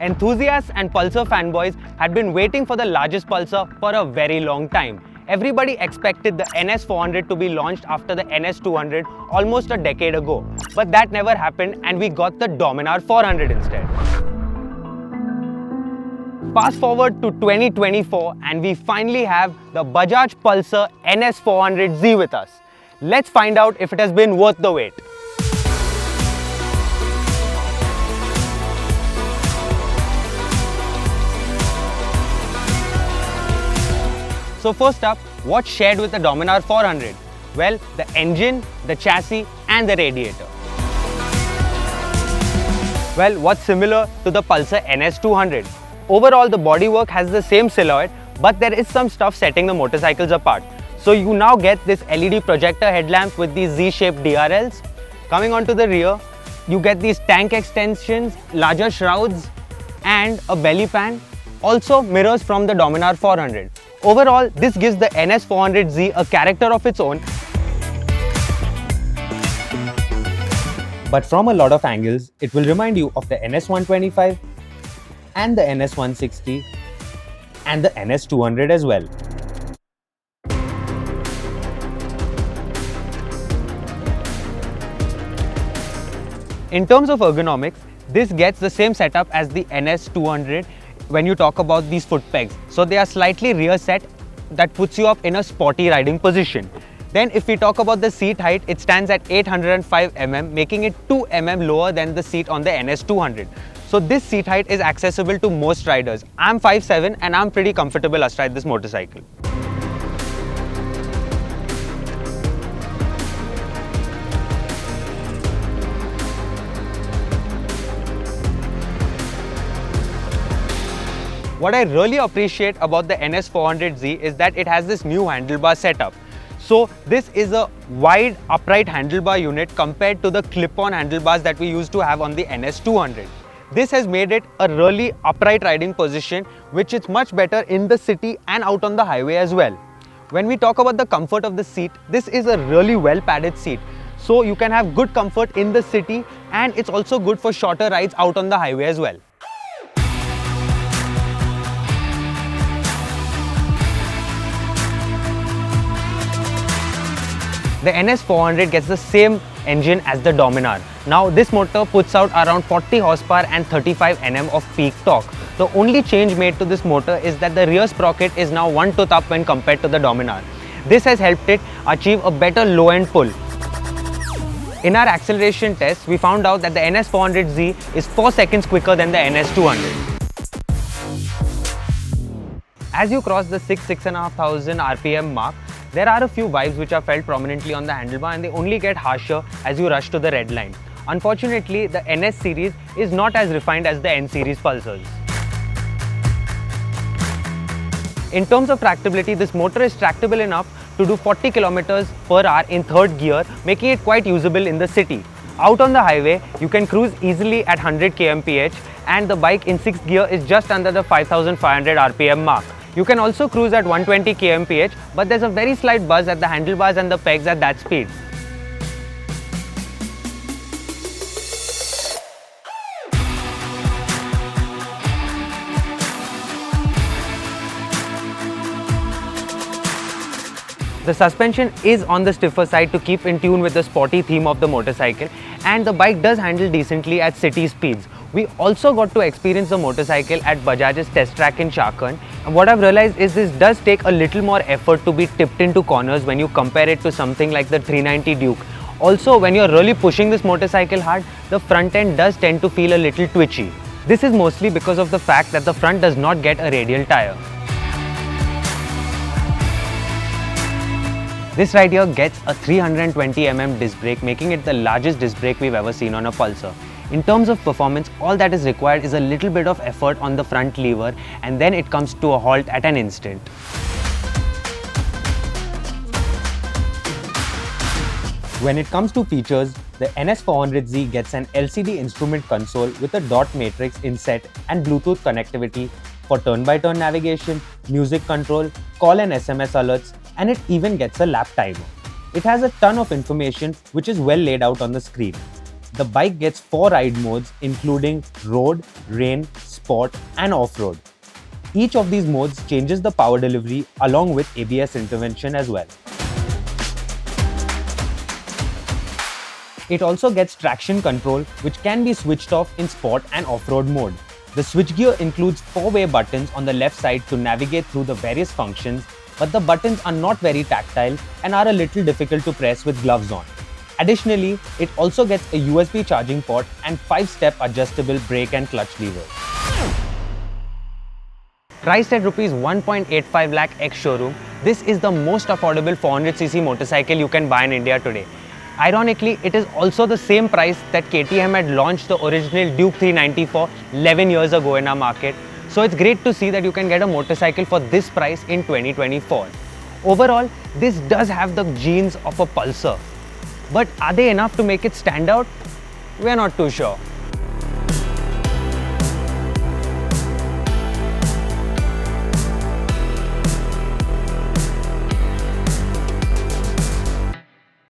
Enthusiasts and Pulsar fanboys had been waiting for the largest Pulsar for a very long time. Everybody expected the NS400 to be launched after the NS200 almost a decade ago. But that never happened and we got the Dominar 400 instead. Fast forward to 2024 and we finally have the Bajaj Pulsar NS400Z with us. Let's find out if it has been worth the wait. So first up, what's shared with the Dominar 400? Well, the engine, the chassis and the radiator. Well, what's similar to the Pulsar NS200? Overall, the bodywork has the same silhouette, but there is some stuff setting the motorcycles apart. So you now get this LED projector headlamps with these Z-shaped DRLs. Coming onto the rear, you get these tank extensions, larger shrouds and a belly pan. Also mirrors from the Dominar 400. Overall, this gives the NS400Z a character of its own. But from a lot of angles, it will remind you of the NS125 and the NS160 and the NS200 as well. In terms of ergonomics, this gets the same setup as the NS200 when you talk about these foot pegs. So they are slightly rear set that puts you up in a sporty riding position. Then if we talk about the seat height, it stands at 805 mm, making it 2 mm lower than the seat on the NS200. So this seat height is accessible to most riders. I'm 5'7" and I'm pretty comfortable astride this motorcycle. What I really appreciate about the NS400Z is that it has this new handlebar setup. So this is a wide upright handlebar unit compared to the clip-on handlebars that we used to have on the NS200. This has made it a really upright riding position, which is much better in the city and out on the highway as well. When we talk about the comfort of the seat, this is a really well padded seat. So you can have good comfort in the city and it's also good for shorter rides out on the highway as well. The NS400 gets the same engine as the Dominar. Now this motor puts out around 40 horsepower and 35 Nm of peak torque. The only change made to this motor is that the rear sprocket is now 1 tooth up when compared to the Dominar. This has helped it achieve a better low end pull. In our acceleration test, we found out that the NS400Z is 4 seconds quicker than the NS200. As you cross the 6,500 RPM mark, there are a few vibes which are felt prominently on the handlebar and they only get harsher as you rush to the red line. Unfortunately, the NS series is not as refined as the N series Pulsars. In terms of tractability, this motor is tractable enough to do 40 km per hour in third gear, making it quite usable in the city. Out on the highway, you can cruise easily at 100 kmph and the bike in 6th gear is just under the 5,500 RPM mark. You can also cruise at 120 kmph, but there's a very slight buzz at the handlebars and the pegs at that speed. The suspension is on the stiffer side to keep in tune with the sporty theme of the motorcycle, and the bike does handle decently at city speeds. We also got to experience the motorcycle at Bajaj's test track in Chakan, and what I've realized is this does take a little more effort to be tipped into corners when you compare it to something like the 390 Duke. Also, when you're really pushing this motorcycle hard, the front end does tend to feel a little twitchy. This is mostly because of the fact that the front does not get a radial tire. This right here gets a 320 mm disc brake, making it the largest disc brake we've ever seen on a Pulsar. In terms of performance, all that is required is a little bit of effort on the front lever and then it comes to a halt at an instant. When it comes to features, the NS400Z gets an LCD instrument console with a dot matrix inset and Bluetooth connectivity for turn-by-turn navigation, music control, call and SMS alerts, and it even gets a lap timer. It has a ton of information which is well laid out on the screen. The bike gets 4 ride modes including road, rain, sport and off-road. Each of these modes changes the power delivery along with ABS intervention as well. It also gets traction control, which can be switched off in sport and off-road mode. The switchgear includes 4-way buttons on the left side to navigate through the various functions, but the buttons are not very tactile and are a little difficult to press with gloves on. Additionally, it also gets a USB charging port and 5-step adjustable brake and clutch levers. Priced at Rs 1.85 lakh ex-showroom, this is the most affordable 400cc motorcycle you can buy in India today. Ironically, it is also the same price that KTM had launched the original Duke 390 for 11 years ago in our market. So it's great to see that you can get a motorcycle for this price in 2024. Overall, this does have the genes of a Pulsar. But are they enough to make it stand out? We're not too sure.